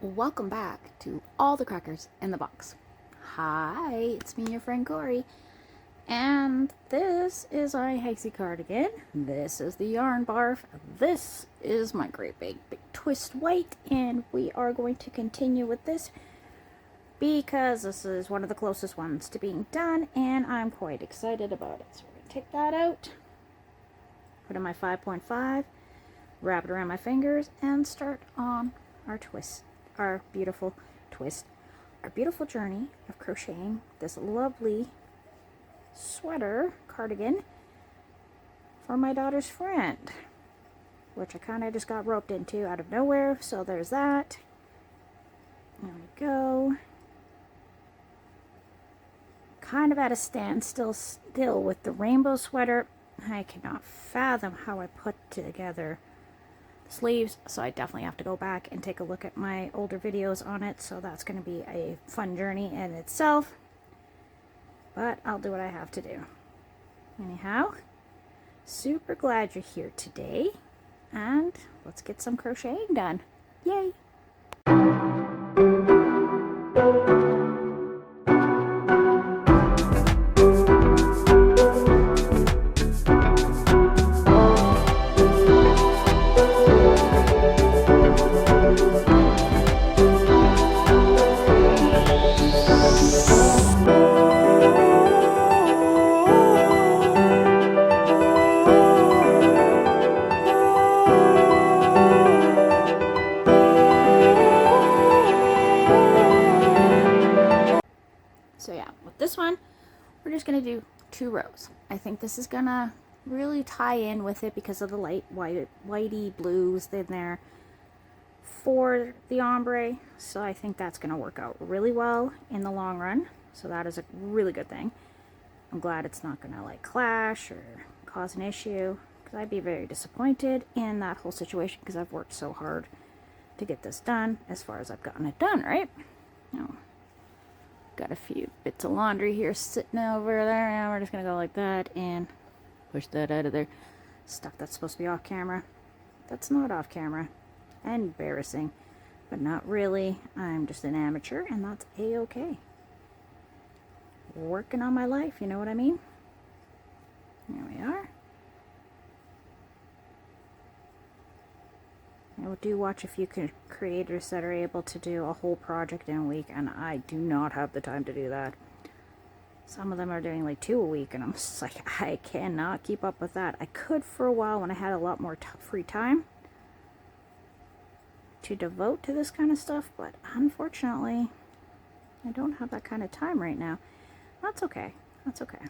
Welcome back to All the Crackers in the Box. Hi, it's me, your friend Corey, and this is my Hexy cardigan. This is the yarn barf. This is my great big twist weight, and we are going to continue with this because this is one of the closest ones to being done, and I'm quite excited about it. So we're going to take that out, put in my 5.5, wrap it around my fingers, and start on our twist. Our beautiful twist, our beautiful journey of crocheting this lovely sweater cardigan for my daughter's friend, which I kind of just got roped into out of nowhere. So there's that. There we go. Kind of at a standstill still with the rainbow sweater. I cannot fathom how I put together sleeves, so I definitely have to go back and take a look at my older videos on it, so that's going to be a fun journey in itself, but I'll do what I have to do. Anyhow, super glad you're here today, and let's get some crocheting done. Yay! So yeah, with this one, we're just going to do 2 rows. I think this is going to really tie in with it because of the light whitey blues in there for the ombre. So I think that's going to work out really well in the long run. So that is a really good thing. I'm glad it's not going to like clash or cause an issue, because I'd be very disappointed in that whole situation because I've worked so hard to get this done as far as I've gotten it done, right? Now, got a few bits of laundry here sitting over there, and we're just gonna go like that and push that out of there. Stuff that's supposed to be off camera, that's not off camera. Embarrassing, but not really. I'm just an amateur, and that's a-okay. Working on my life, you know what I mean? There we are. I do watch a few creators that are able to do a whole project in a week, and I do not have the time to do that. Some of them are doing like 2 a week, and I'm just like, I cannot keep up with that. I could for a while when I had a lot more free time to devote to this kind of stuff, but unfortunately, I don't have that kind of time right now. That's okay. That's okay.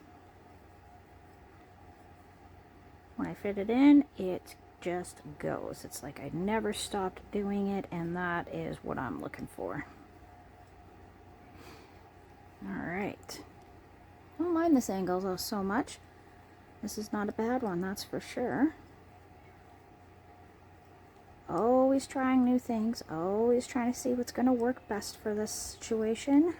When I fit it in, it just goes. It's like I never stopped doing it, and that is what I'm looking for. Alright. I don't mind this angle though so much. This is not a bad one, that's for sure. Always trying new things, always trying to see what's going to work best for this situation.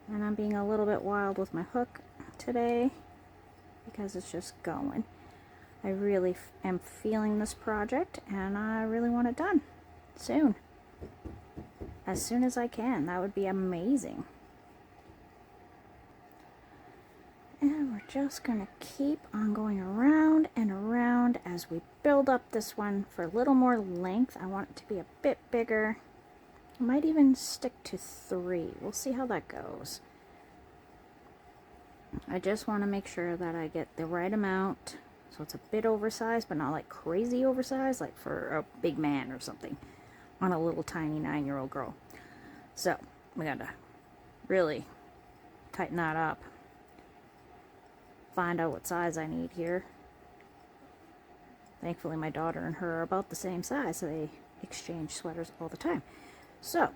And I'm being a little bit wild with my hook today because it's just going. I really am feeling this project, and I really want it done soon. As soon as I can. That would be amazing. And we're just going to keep on going around and around as we build up this one for a little more length. I want it to be a bit bigger. I might even stick to 3. We'll see how that goes. I just want to make sure that I get the right amount. So it's a bit oversized, but not like crazy oversized, like for a big man or something on a little tiny 9-year-old girl. So we gotta really tighten that up. Find out what size I need here. Thankfully, my daughter and her are about the same size, so they exchange sweaters all the time. So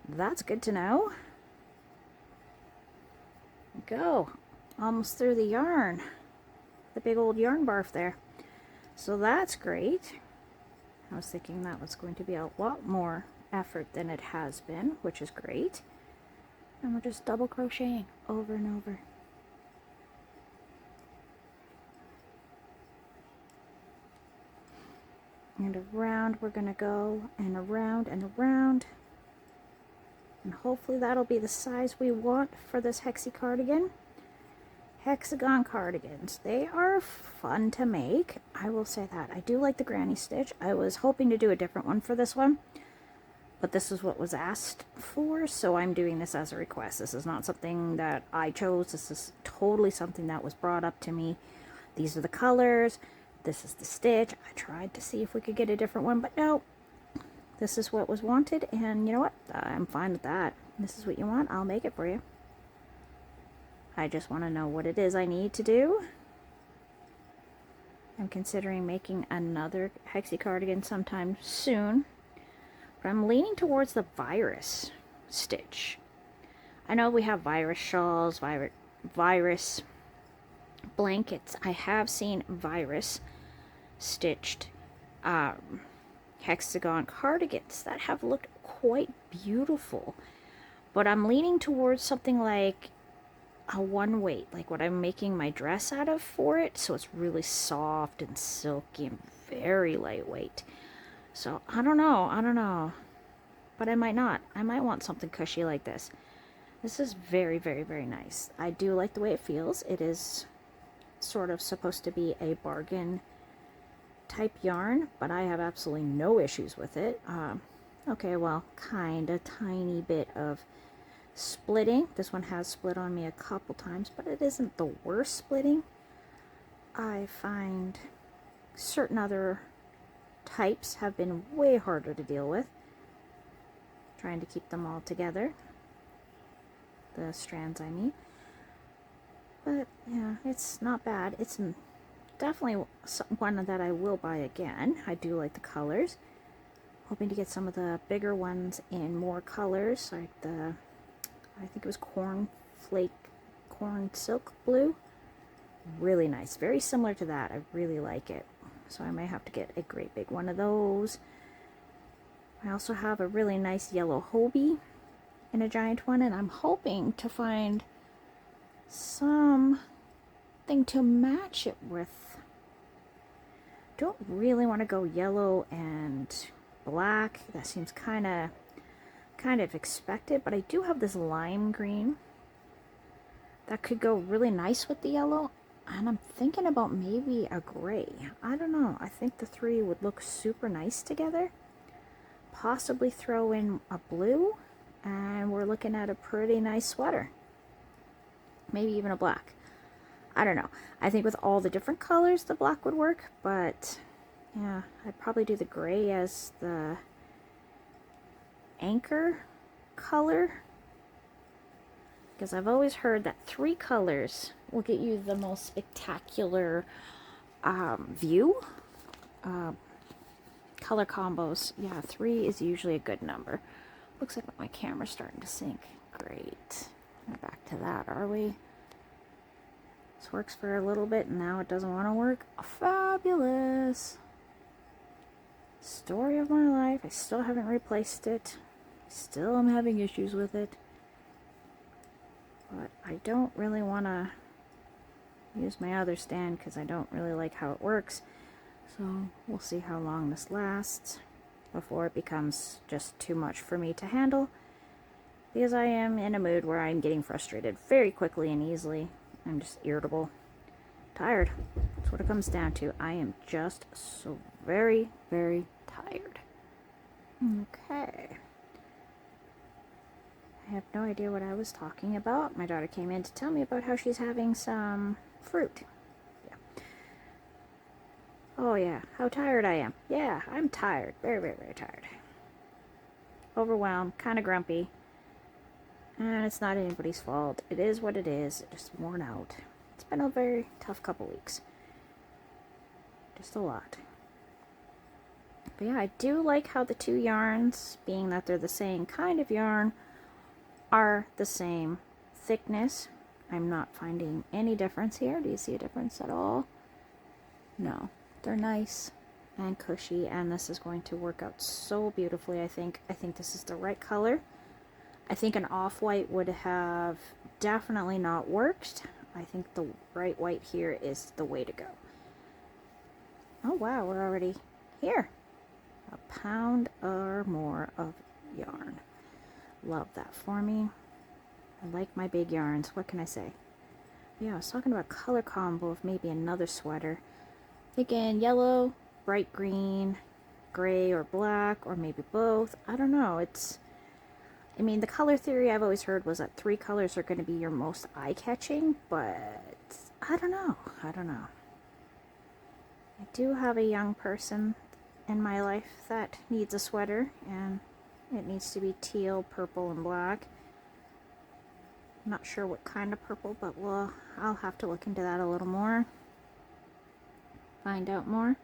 that's good to know. Go. Almost through the yarn. The big old yarn barf there. So that's great. I was thinking that was going to be a lot more effort than it has been, which is great. And we're just double crocheting over and over. And around we're gonna go, and around and around. And hopefully that'll be the size we want for this hexie cardigan. Hexagon cardigans, they are fun to make, I will say that. I do like the granny stitch. I was hoping to do a different one for this one, but this is what was asked for, so I'm doing this as a request. This is not something that I chose. This is totally something that was brought up to me. These are the colors, this is the stitch. I tried to see if we could get a different one, but no. This is what was wanted, and you know what? I'm fine with that. This is what you want, I'll make it for you. I just want to know what it is I need to do. I'm considering making another hexie cardigan sometime soon, but I'm leaning towards the virus stitch. I know we have virus shawls, virus blankets. I have seen virus stitched hexagon cardigans that have looked quite beautiful, but I'm leaning towards something like a one weight, like what I'm making my dress out of for it, so it's really soft and silky and very lightweight. So I don't know, but I might not. I might want something cushy like this. This is very, very, very nice. I do like the way it feels. It is sort of supposed to be a bargain type yarn, but I have absolutely no issues with it. Okay, well, kind of tiny bit of splitting. This one has split on me a couple times, but it isn't the worst splitting. I find certain other types have been way harder to deal with. Trying to keep them all together. The strands, I mean. But yeah, it's not bad. It's definitely one that I will buy again. I do like the colors. Hoping to get some of the bigger ones in more colors, like the, I think it was corn silk blue. Really nice. Very similar to that. I really like it. So I might have to get a great big one of those. I also have a really nice yellow Hobie in a giant one, and I'm hoping to find something to match it with. Don't really want to go yellow and black. That seems kind of expected, but I do have this lime green that could go really nice with the yellow, and I'm thinking about maybe a gray. I don't know. I think the three would look super nice together. Possibly throw in a blue, and we're looking at a pretty nice sweater. Maybe even a black. I don't know. I think with all the different colors the black would work, but yeah, I'd probably do the gray as the anchor color, because I've always heard that 3 colors will get you the most spectacular view. Color combos, yeah, 3 is usually a good number. Looks like my camera's starting to sink. Great. We're back to that, are we? This works for a little bit and now it doesn't want to work. Fabulous. Story of my life. I still haven't replaced it. Still am having issues with it. But I don't really want to use my other stand because I don't really like how it works. So we'll see how long this lasts before it becomes just too much for me to handle. Because I am in a mood where I'm getting frustrated very quickly and easily. I'm just irritable. Tired. That's what it comes down to. I am just so very, very tired. Okay. I have no idea what I was talking about. My daughter came in to tell me about how she's having some fruit. Yeah. Oh yeah, how tired I am. Yeah, I'm tired. Very, very, very tired. Overwhelmed, kind of grumpy. And it's not anybody's fault. It is what it is. Just worn out. It's been a very tough couple weeks. Just a lot. But yeah, I do like how the 2 yarns, being that they're the same kind of yarn, are the same thickness. I'm not finding any difference here. Do you see a difference at all? No. They're nice and cushy, and this is going to work out so beautifully, I think. I think this is the right color. I think an off-white would have definitely not worked. I think the bright white here is the way to go. Oh wow, we're already here. a pound or more of yarn. Love that for me. I like my big yarns. What can I say? Yeah, I was talking about color combo of maybe another sweater. Thinking yellow, bright green, gray or black, or maybe both. I don't know. I mean, the color theory I've always heard was that 3 colors are going to be your most eye-catching, but I don't know. I don't know. I do have a young person in my life that needs a sweater, and it needs to be teal, purple, and black. I'm not sure what kind of purple, but I'll have to look into that a little more. Find out more.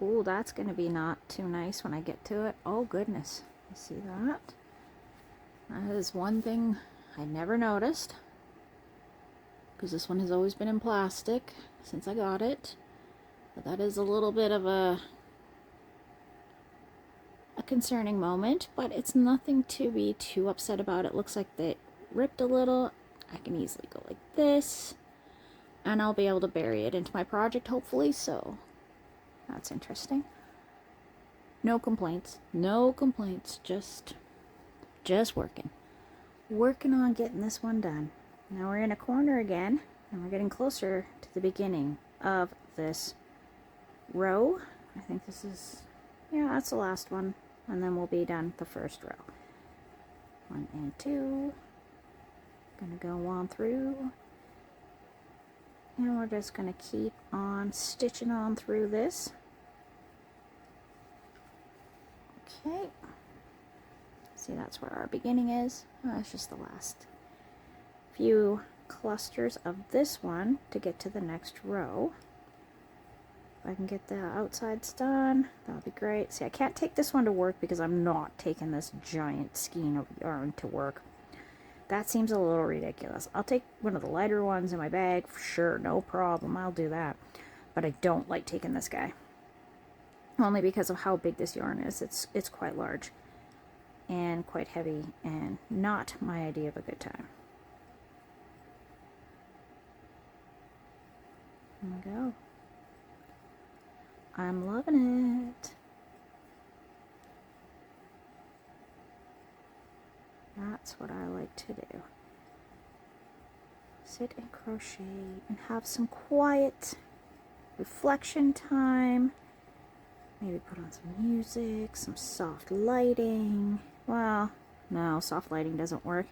Ooh, that's going to be not too nice when I get to it. Oh, goodness. You see that? That is one thing I never noticed, because this one has always been in plastic since I got it. But that is a little bit of a concerning moment, but it's nothing to be too upset about. It looks like they ripped a little. I can easily go like this, and I'll be able to bury it into my project, hopefully, so that's interesting. No complaints. No complaints. Just working on getting this one done. Now we're in a corner again, and we're getting closer to the beginning of this row. I think this is, yeah, that's the last one, and then we'll be done the first row. 1 and 2. Gonna go on through, and we're just gonna keep on stitching on through this. Okay. See, that's where our beginning is. That's just the last few clusters of this one to get to the next row. If I can get the outsides done, that'll be great. See, I can't take this one to work because I'm not taking this giant skein of yarn to work. That seems a little ridiculous. I'll take one of the lighter ones in my bag, for sure, no problem, I'll do that. But I don't like taking this guy. Only because of how big this yarn is. It's quite large and quite heavy, and not my idea of a good time. Here we go. I'm loving it. That's what I like to do. Sit and crochet and have some quiet reflection time. Maybe put on some music, some soft lighting. Well, no, soft lighting doesn't work.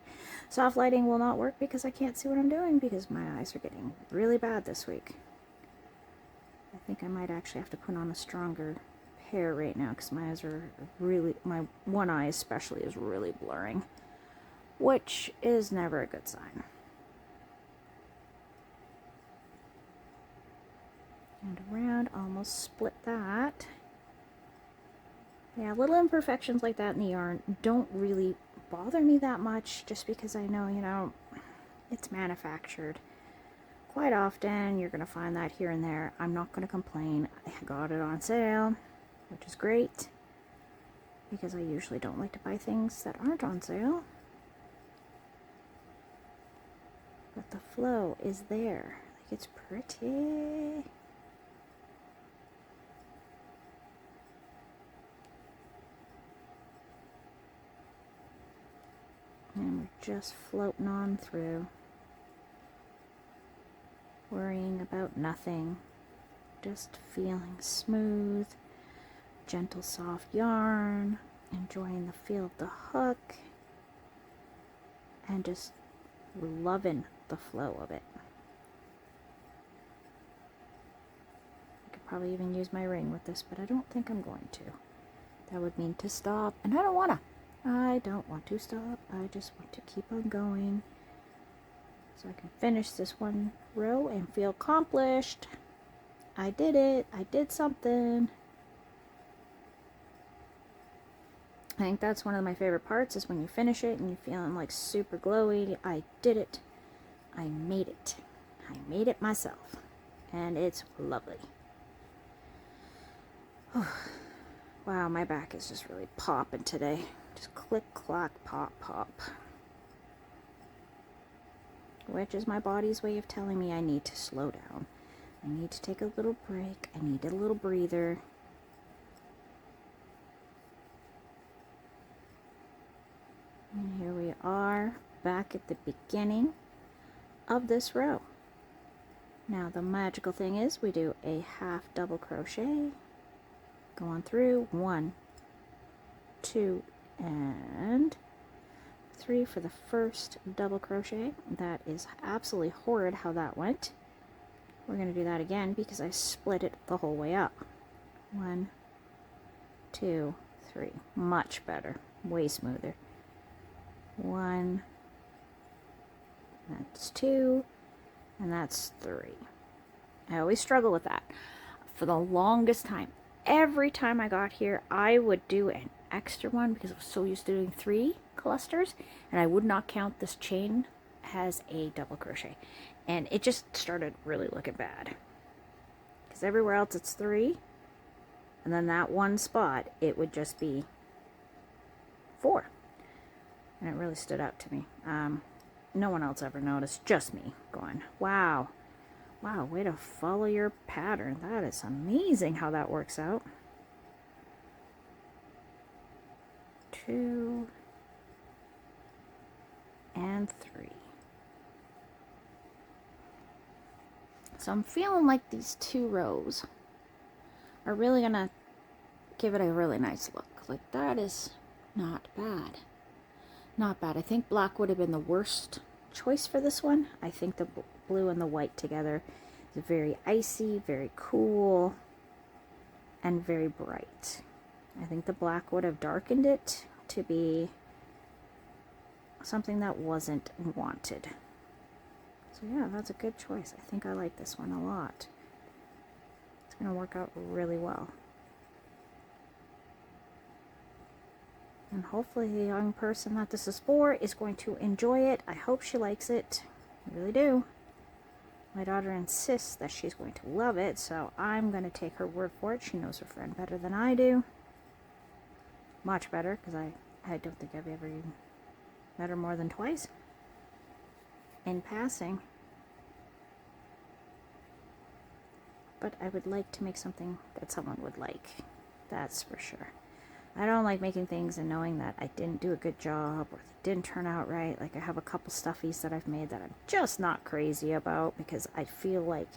Soft lighting will not work because I can't see what I'm doing because my eyes are getting really bad this week. I think I might actually have to put on a stronger pair right now because my eyes are really, my one eye especially is really blurring, which is never a good sign. And around, almost split that. Yeah, little imperfections like that in the yarn don't really bother me that much, just because I know, you know, it's manufactured. Quite often, you're going to find that here and there. I'm not going to complain. I got it on sale, which is great, because I usually don't like to buy things that aren't on sale. But the flow is there. Like, it's pretty. And we're just floating on through, worrying about nothing, just feeling smooth, gentle, soft yarn, enjoying the feel of the hook, and just loving the flow of it. I could probably even use my ring with this, but I don't think I'm going to. That would mean to stop, and I don't want to. I don't want to stop. I just want to keep on going so I can finish this one row and feel accomplished. I did it. I did something. I think that's one of my favorite parts, is when you finish it and you're feeling like super glowy. I did it. I made it. I made it myself. And it's lovely. Wow, my back is just really popping today. Just click, clack, pop, pop. Which is my body's way of telling me I need to slow down. I need to take a little break. I need a little breather. are back at the beginning of this row. Now the magical thing is we do a half double crochet, go on through 1, 2, and 3 for the first double crochet. That is absolutely horrid how that went. We're going to do that again because I split it the whole way up. 1, 2, 3. Much better, way smoother. 1, that's 2, and that's 3. I always struggle with that for the longest time. Every time I got here, I would do an extra one because I was so used to doing 3 clusters, and I would not count this chain as a double crochet, and it just started really looking bad because everywhere else it's 3, and then that one spot it would just be 4, and it really stood out to me. No one else ever noticed, just me going, wow, way to follow your pattern. That is amazing how that works out. 2 and 3. So I'm feeling like these 2 rows are really gonna give it a really nice look. Like, that is not bad. Not bad. I think black would have been the worst choice for this one. I think the blue and the white together is very icy, very cool, and very bright. I think the black would have darkened it to be something that wasn't wanted. So yeah, that's a good choice. I think I like this one a lot. It's going to work out really well. And hopefully the young person that this is for is going to enjoy it. I hope she likes it. I really do. My daughter insists that she's going to love it, so I'm going to take her word for it. She knows her friend better than I do. Much better, because I don't think I've ever even met her more than twice in passing. But I would like to make something that someone would like. That's for sure. I don't like making things and knowing that I didn't do a good job or it didn't turn out right. Like, I have a couple stuffies that I've made that I'm just not crazy about because I feel like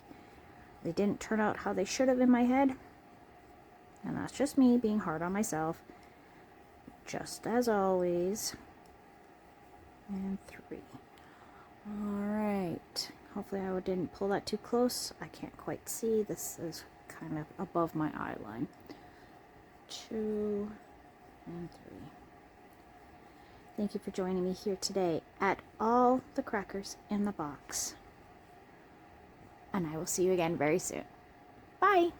they didn't turn out how they should have in my head. And that's just me being hard on myself. Just as always. And 3. Alright. Hopefully I didn't pull that too close. I can't quite see. This is kind of above my eye line. 2 and 3. Thank you for joining me here today at All the Crackers in the Box. And I will see you again very soon. Bye!